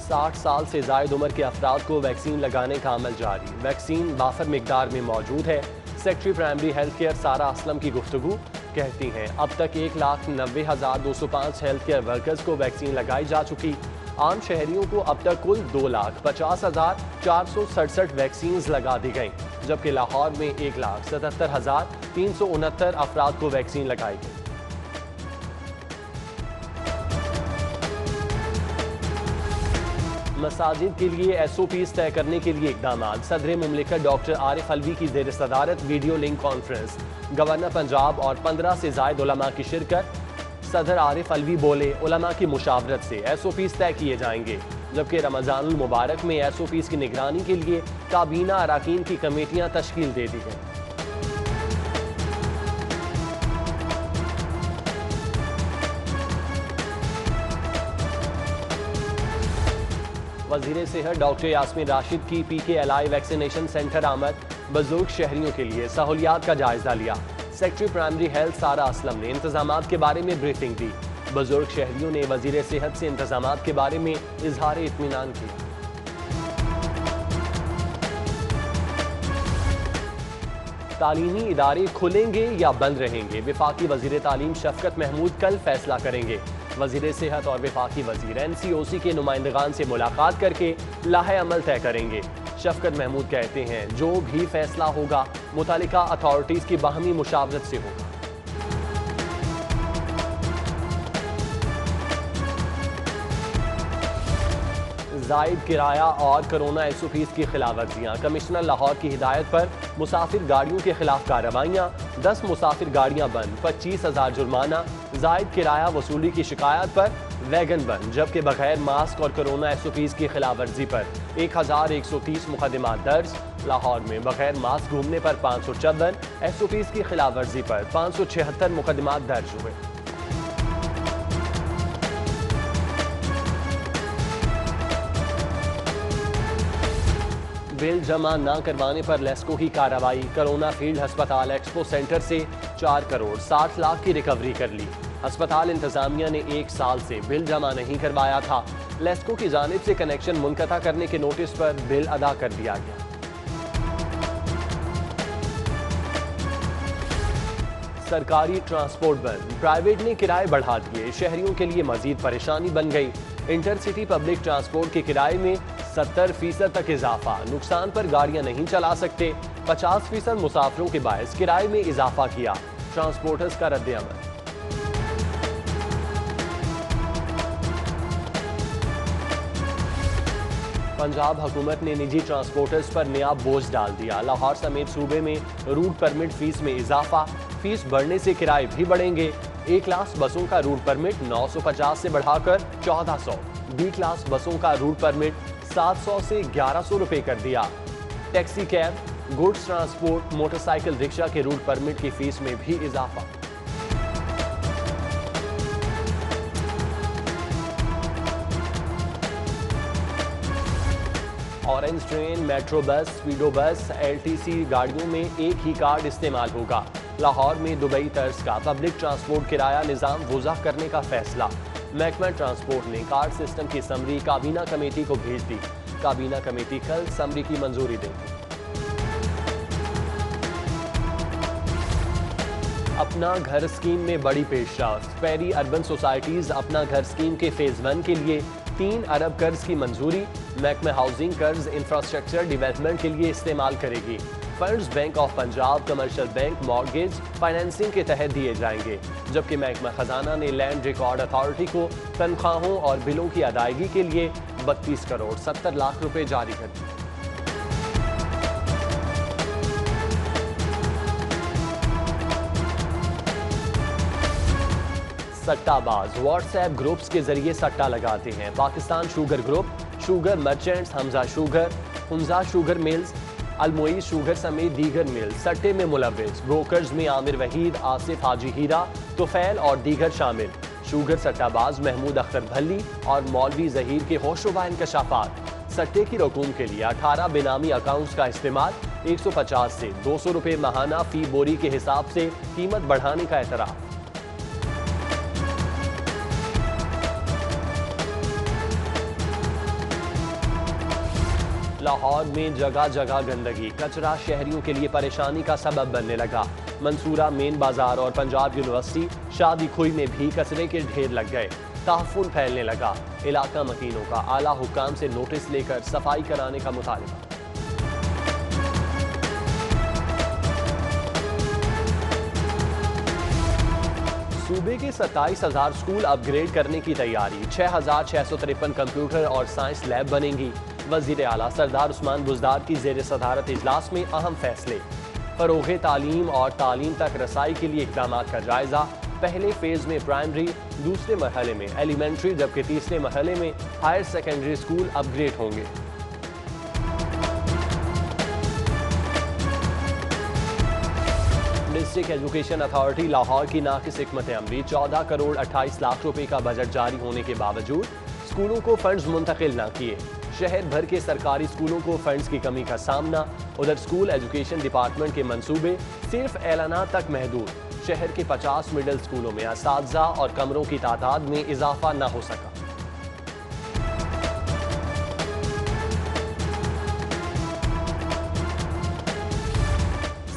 60 साल से ज़ायद उम्र के अफराद को वैक्सीन लगाने का अमल जारी। वैक्सीन वाफर मिकदार में मौजूद है। सेक्रेटरी प्राइमरी हेल्थ केयर सारा असलम की गुफ्तगू कहती हैं अब तक 1,90,205 हेल्थ केयर वर्कर्स को वैक्सीन लगाई जा चुकी। आम शहरियों को अब तक कुल 2,50,467 वैक्सीन लगा दी गई, जबकि लाहौर में 1,77,369 अफराद को वैक्सीन लगाई गई। मसाजिद के लिए SOPs तय करने के लिए इकदाम। सदर मुमलिकत डॉक्टर आरिफ अलवी की ज़ेर सदारत video link conference, governor Punjab और 15 से ज़ायद उलमा की शिरकत। सदर आरिफ अलवी बोले, उलमा की मुशावरत से SOPs तय किए जाएंगे, जबकि रमज़ानुल मुबारक में SOPs की निगरानी के लिए काबीना अराकीन की कमेटियाँ तश्कील दे दी गई। वज़ीर सेहत डॉक्टर यास्मीन राशिद की PKLI वैक्सीनेशन सेंटर आमद। बुजुर्ग शहरियों के लिए सहूलियात का जायजा लिया। सेक्रेटरी प्राइमरी हेल्थ सारा असलम ने इंतजामात के बारे में ब्रीफिंग दी। बुजुर्ग शहरियों ने वज़ीर सेहत से इंतजामात के बारे में इजहार इत्मीनान किया। तालीमी इदारे खुलेंगे या बंद रहेंगे, वफाकी वज़ीर तालीम शफकत महमूद कल फैसला करेंगे। वज़ीर सेहत और वफाकी वज़ीर NCOC के नुमाइंदगान से मुलाकात करके लाहे अमल तय करेंगे। शफकत महमूद कहते हैं जो भी फैसला होगा मुतालिका अथॉरिटीज़ की बाहमी मुशावरत से होगा। ज़ायद किराया और कोरोना SOPs की खिलाफवर्जियाँ। कमिश्नर लाहौर की हिदायत पर मुसाफिर गाड़ियों के खिलाफ कार्रवाइयाँ। 10 मुसाफिर गाड़ियाँ बंद, 25,000 जुर्माना। ज़ायद किराया वसूली की शिकायत पर वैगन बंद, जबकि बगैर मास्क और कोरोना SOPs की खिलाफवर्जी पर 1,130 मुकदमात दर्ज। लाहौर में बगैर मास्क घूमने पर 554, SOPs की खिलाफवर्जी पर 576 मुकदमात दर्ज हुए। बिल जमा न करवाने पर लेस्को की कार्रवाई। कोरोना फील्ड अस्पताल एक्सपो सेंटर से 4 करोड़ 60 लाख की रिकवरी कर ली। अस्पताल इंतजामिया ने 1 साल से बिल जमा नहीं करवाया था। लेस्को की जानिब से कनेक्शन मुनक़ता करने के नोटिस पर बिल अदा कर दिया गया। सरकारी ट्रांसपोर्ट बंद, प्राइवेट ने किराए बढ़ा दिए, शहरियों के लिए मजीद परेशानी बन गई। इंटरसिटी पब्लिक ट्रांसपोर्ट के किराए में 70% तक इजाफा, नुकसान पर गाड़ियां नहीं चला सकते। 50% मुसाफिरों के बायस किराए में इजाफा किया, ट्रांसपोर्टर्स का रद्द-ए-अमल। पंजाब हुकूमत ने निजी ट्रांसपोर्टर्स पर नया बोझ डाल दिया। लाहौर समेत सूबे में रूट परमिट फीस में इजाफा, फीस बढ़ने से किराए भी बढ़ेंगे। A क्लास बसों का रूट परमिट 950 से बढ़ाकर 1400, B क्लास बसों का रूट परमिट 700 से 1100 रुपए कर दिया। Taxi cab, goods transport, motorcycle rickshaw के रूट परमिट की फीस में भी इजाफा। ऑरेंज ट्रेन, मेट्रो बस, स्पीडो बस, LTC गाड़ियों में एक ही कार्ड इस्तेमाल होगा। लाहौर में दुबई तर्ज का पब्लिक ट्रांसपोर्ट किराया निज़ाम वज़ाह करने का फैसला। महकमा ट्रांसपोर्ट ने कार्ड सिस्टम की समरी काबीना कमेटी को भेज दी। काबीना कमेटी कल समरी की मंजूरी देगी। अपना घर स्कीम में बड़ी पेशरफ्त। पैरी अर्बन सोसाइटीज अपना घर स्कीम के फेज 1 के लिए 3 अरब कर्ज की मंजूरी। महकमा हाउसिंग कर्ज इंफ्रास्ट्रक्चर डेवलपमेंट के लिए इस्तेमाल करेगी। Funds bank of Punjab, commercial bank, mortgage financing के तहत दिए जाएंगे, जबकि महकमा खजाना ने लैंड रिकॉर्ड अथॉरिटी को तनख्वाहों और बिलों की अदायगी के लिए 32 करोड़ 70 लाख रुपए जारी कर दिए। सट्टाबाज व्हाट्सएप ग्रुप्स के जरिए सट्टा लगाते हैं। Pakistan sugar group, sugar merchants, Hamza sugar mills, Almoiz sugar समेत दीगर मिल्स सट्टे में मुलव्विस। ब्रोकर्स में आमिर वहीद, आसिफ हाजी हीरा, तुफैल और दीगर शामिल। शुगर सट्टाबाज महमूद अख्तर भल्ली और मौलवी जहीर के होशरुबा इंकशाफात। सट्टे की रकूम के लिए 18 बेनामी अकाउंट्स का इस्तेमाल। 150 से 200 रुपए माहाना फी बोरी के हिसाब से कीमत बढ़ाने का एतराफ़। लाहौर में जगह जगह गंदगी, कचरा शहरियों के लिए परेशानी का सबब बनने लगा। मंसूरा मेन बाजार और पंजाब यूनिवर्सिटी शादी खुई में भी कचरे के ढेर लग गए। ताफुन फैलने लगा। इलाका मकीनों का आला हुक्काम से नोटिस लेकर सफाई कराने का मुतालबा। सूबे के 27,000 स्कूल अपग्रेड करने की तैयारी। 6,653 कंप्यूटर और साइंस लैब बनेंगी। वजीर आला सरदार उस्मान बुज़दार की ज़ेर सदारत इजलास में अहम फैसले। फरोग़ तालीम और तालीम तक रसाई के लिए इक़दाम का जायजा। पहले फेज में प्राइमरी, दूसरे मरहले में एलिमेंट्री, जबकि तीसरे मरहले में हायर सेकेंडरी स्कूल अपग्रेड होंगे। डिस्ट्रिक्ट एजुकेशन अथॉरिटी लाहौर की नाकिस हिकमत अमली 14 करोड़ 28 लाख रुपए का बजट जारी होने के बावजूद स्कूलों को फंड्स मुंतकिल न किए। शहर भर के सरकारी स्कूलों को फंड्स की कमी का सामना। उधर स्कूल एजुकेशन डिपार्टमेंट के मंसूबे सिर्फ ऐलानात तक महदूद। शहर के 50 मिडिल स्कूलों में असातिज़ा और कमरों की तादाद में इजाफा न हो सका।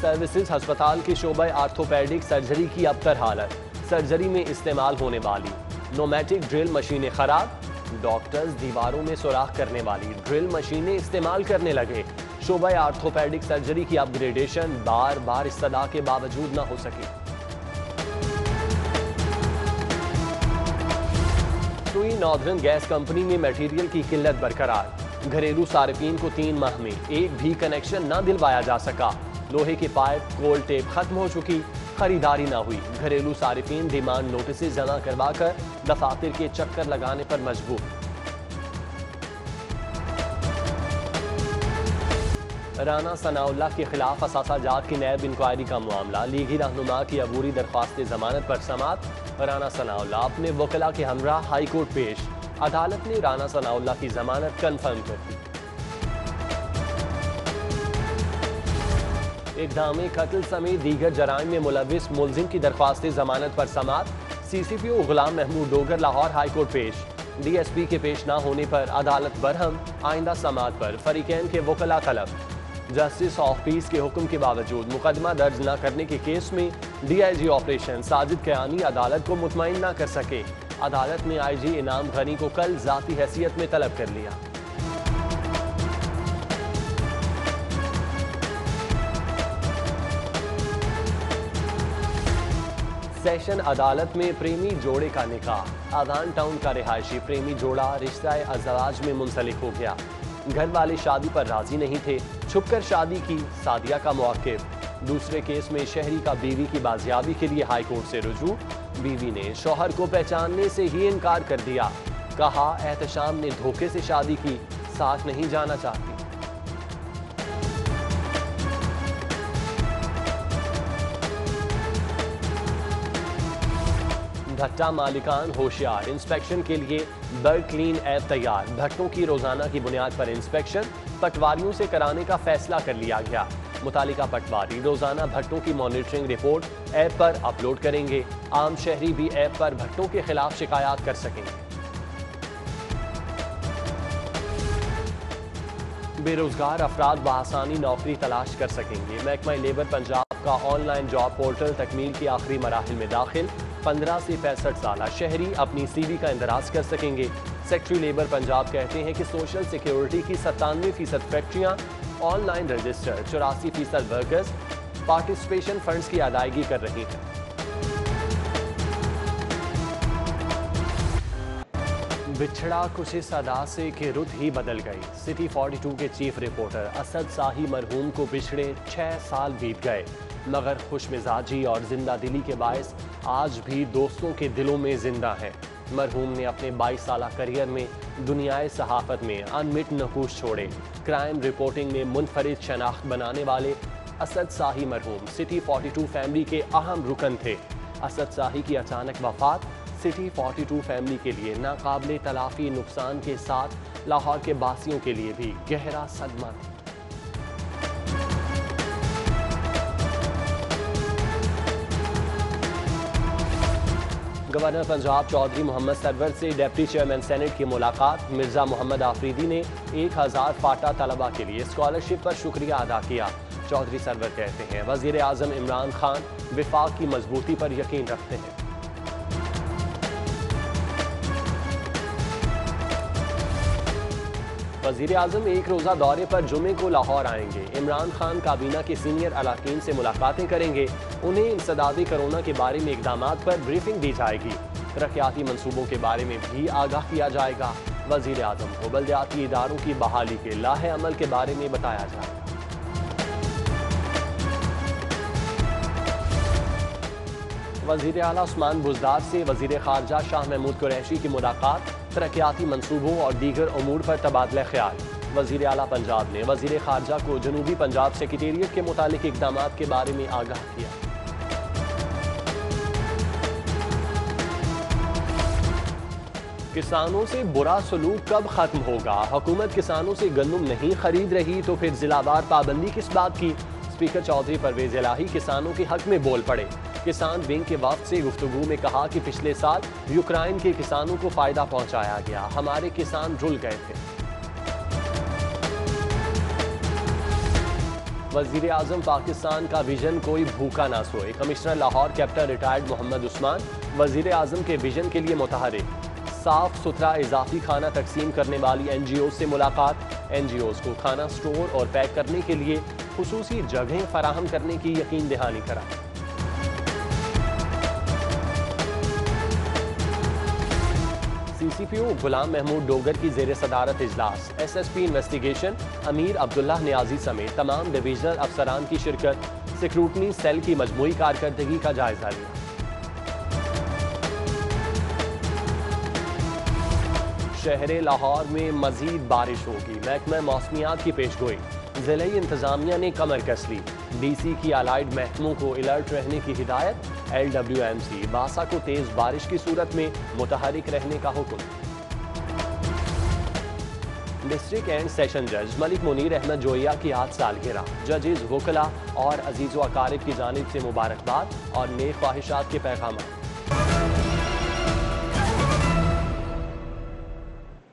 सर्विसेज हस्पताल के शोबे आर्थोपेडिक सर्जरी की अबतर हालत। सर्जरी में इस्तेमाल होने वाली नोमैटिक ड्रिल मशीनें खराब। डॉक्टर्स दीवारों में सुराख करने वाली ड्रिल मशीनें इस्तेमाल करने लगे। शोबे आर्थोपेडिक सर्जरी की अपग्रेडेशन बार बार इस्तदा के बावजूद न हो सकी। सुई नॉर्दर्न गैस कंपनी में मटेरियल की किल्लत बरकरार। घरेलू सार्फिन को 3 माह में एक भी कनेक्शन न दिलवाया जा सका। लोहे के पाइप, कोल्ड टेप खत्म हो चुकी, खरीदारी न हुई। घरेलू सार्फिन डिमांड नोटिस जमा करवाकर दफातर के चक्कर लगाने पर मजबूर। राना सनाउल्लाह के खिलाफ असासाजात की नैब इंक्वायरी का मामला। लीगी रहनुमा की अबूरी दरख्वास्त जमानत पर समाअत। राना सनाउल्लाह अपने वकला के हमरा हाई कोर्ट पेश। अदालत ने राना सनाउल्लाह की जमानत कन्फर्म कर दी। इक़दाम कत्ल समेत दीगर जराइम में मुलविस मुलजिम की दरख्वास्त जमानत पर समाअत। CCPO गुलाम महमूद डोगर लाहौर हाई कोर्ट पेश। DSP के पेश न होने पर अदालत बरहम। आइंदा समाअत पर फरीकैन के वकला तलब। जस्टिस ऑफ पीस के हुक्म के बावजूद मुकदमा दर्ज न करने के केस में DIG ऑपरेशन साजिद कयानी अदालत को मुतमईन न कर सके। अदालत ने IG इनाम गनी को कल जाती हैसियत में तलब कर लिया। सेशन अदालत में प्रेमी जोड़े का निकाह। आगान टाउन का रिहायशी प्रेमी जोड़ा रिश्ता अज़वाज में मुंसलिक हो गया। घर वाले शादी पर राजी नहीं थे, छुपकर शादी की। सादिया का मौक़िफ़। दूसरे केस में शहरी का बीवी की बाजियाबी के लिए हाई कोर्ट से रुजू। बीवी ने शौहर को पहचानने से ही इनकार कर दिया। कहा एहतशाम ने धोखे से शादी की, साथ नहीं जाना चाहती। भट्टा मालिकान होशियार। इंस्पेक्शन के लिए बर्ड क्लीन ऐप तैयार। भट्टों की रोजाना की बुनियाद पर इंस्पेक्शन पटवारियों से कराने का फैसला कर लिया गया। मुतालिका पटवारी रोजाना भट्टों की मॉनिटरिंग रिपोर्ट ऐप पर अपलोड करेंगे। आम शहरी भी ऐप पर भट्टों के खिलाफ शिकायत कर सकेंगे। बेरोजगार अफराद बआसानी नौकरी तलाश कर सकेंगे। महकमा लेबर पंजाब का ऑनलाइन जॉब पोर्टल तकमील के आखिरी मराहिल में दाखिल। 15 से 65 साल शहरी अपनी CV का इंदराज कर सकेंगे। सेक्रेटरी लेबर पंजाब कहते हैं कि सोशल सिक्योरिटी की 97% फैक्ट्रियाँ online register, 84% workers participation funds की अदायगी कर रही हैं। बिछड़ा कुछ इस अदा से कि रुत ही बदल गई। सिटी 42 के चीफ रिपोर्टर असद शाही मरहूम को बिछड़े 6 साल बीत गए, मगर खुश मिजाजी और जिंदा दिली के बायस आज भी दोस्तों के दिलों में जिंदा हैं। मरहूम ने अपने 22 साल करियर में दुनियाए सहाफ़त में अनमिट नकूश छोड़े। क्राइम रिपोर्टिंग में मुनफरिद शनाख्त बनाने वाले असद शाही मरहूम सिटी 42 फैमिली के अहम रुकन थे। असद शाही की अचानक वफात सिटी 42 फैमिली के लिए नाकाबिले तलाफी नुकसान के साथ लाहौर के बासियों के लिए भी गहरा सदमा थी। गवर्नर पंजाब चौधरी मोहम्मद सरवर से डिप्टी चेयरमैन सेनेट की मुलाकात। मिर्जा मोहम्मद आफरीदी ने 1000 फाटा तलबा के लिए स्कॉलरशिप पर शुक्रिया अदा किया। चौधरी सरवर कहते हैं वजीर आजम इमरान खान विफाक की मजबूती पर यकीन रखते हैं। वजीर आजम एक रोजा दौरे पर जुमे को लाहौर आएंगे। इमरान खान काबीना के सीनियर अरकान से मुलाकातें करेंगे। उन्हें इंसदादी कोरोना के बारे में इकदाम पर ब्रीफिंग दी जाएगी। तरक्याती मंसूबों के बारे में भी आगाह किया जाएगा। वजीर आजम को बल्दियाती इदारों की बहाली के लाहे अमल के बारे में बताया जाएगा। वजीर आला उस्मान बुज़दार से वजीर खारजा शाह महमूद कुरैशी की मुलाकात। तरक्याती मंसूबों और दीगर अमूर पर तबादला ख्याल। वजीर आला पंजाब ने वजीर खारजा को जनूबी पंजाब सेक्रेटेरिएट के मुतालिक इकदाम के बारे में आगाह किया। किसानों से बुरा सलूक कब खत्म होगा? हुकूमत किसानों से गंदम नहीं खरीद रही तो फिर जिलावार पाबंदी किस बात की? स्पीकर चौधरी परवेज इलाही किसानों के हक में बोल पड़े। किसान विंग के वक्त से गुफ्तगू में कहा कि पिछले साल यूक्रेन के किसानों को फायदा पहुंचाया गया, हमारे किसान रुल गए थे। वजीर आजम पाकिस्तान का विजन कोई भूखा ना सोए। Commissioner Lahore captain retired Mohammad Usman वजीर आजम के विजन के लिए मुतहरिक। साफ सुथरा इजाफी खाना तकसीम करने वाली NGOs से मुलाकात। NGOs को खाना स्टोर और पैक करने के लिए खुसूसी जगहें फराहम करने की यकीन दहानी करा। CCPO गुलाम महमूद डोगर की जेर सदारत इजलास। SSP इन्वेस्टिगेशन अमीर अब्दुल्ला नियाजी समेत तमाम डिवीजनल अफसरान की शिरकत। सिक्रूटनी सेल की मजमूई कारकर्दगी का जायजा लिया। शहर लाहौर में मजीद बारिश होगी। महकमा मौसमियात की पेशगोई। जिले इंतजामिया ने कमर कस ली। DC की अलाइड महकमों को अलर्ट रहने की हिदायत। LWMC बासा को तेज बारिश की सूरत में मुतहरिक रहने का हुक्म। डिस्ट्रिक्ट एंड सेशन जज मलिक मुनीर अहमद जोइया की आज सालगिरह। जजेस, वकला और अजीज़ व अकारिब की जानिब से मुबारकबाद और नेक ख्वाहिशात के पैगाम।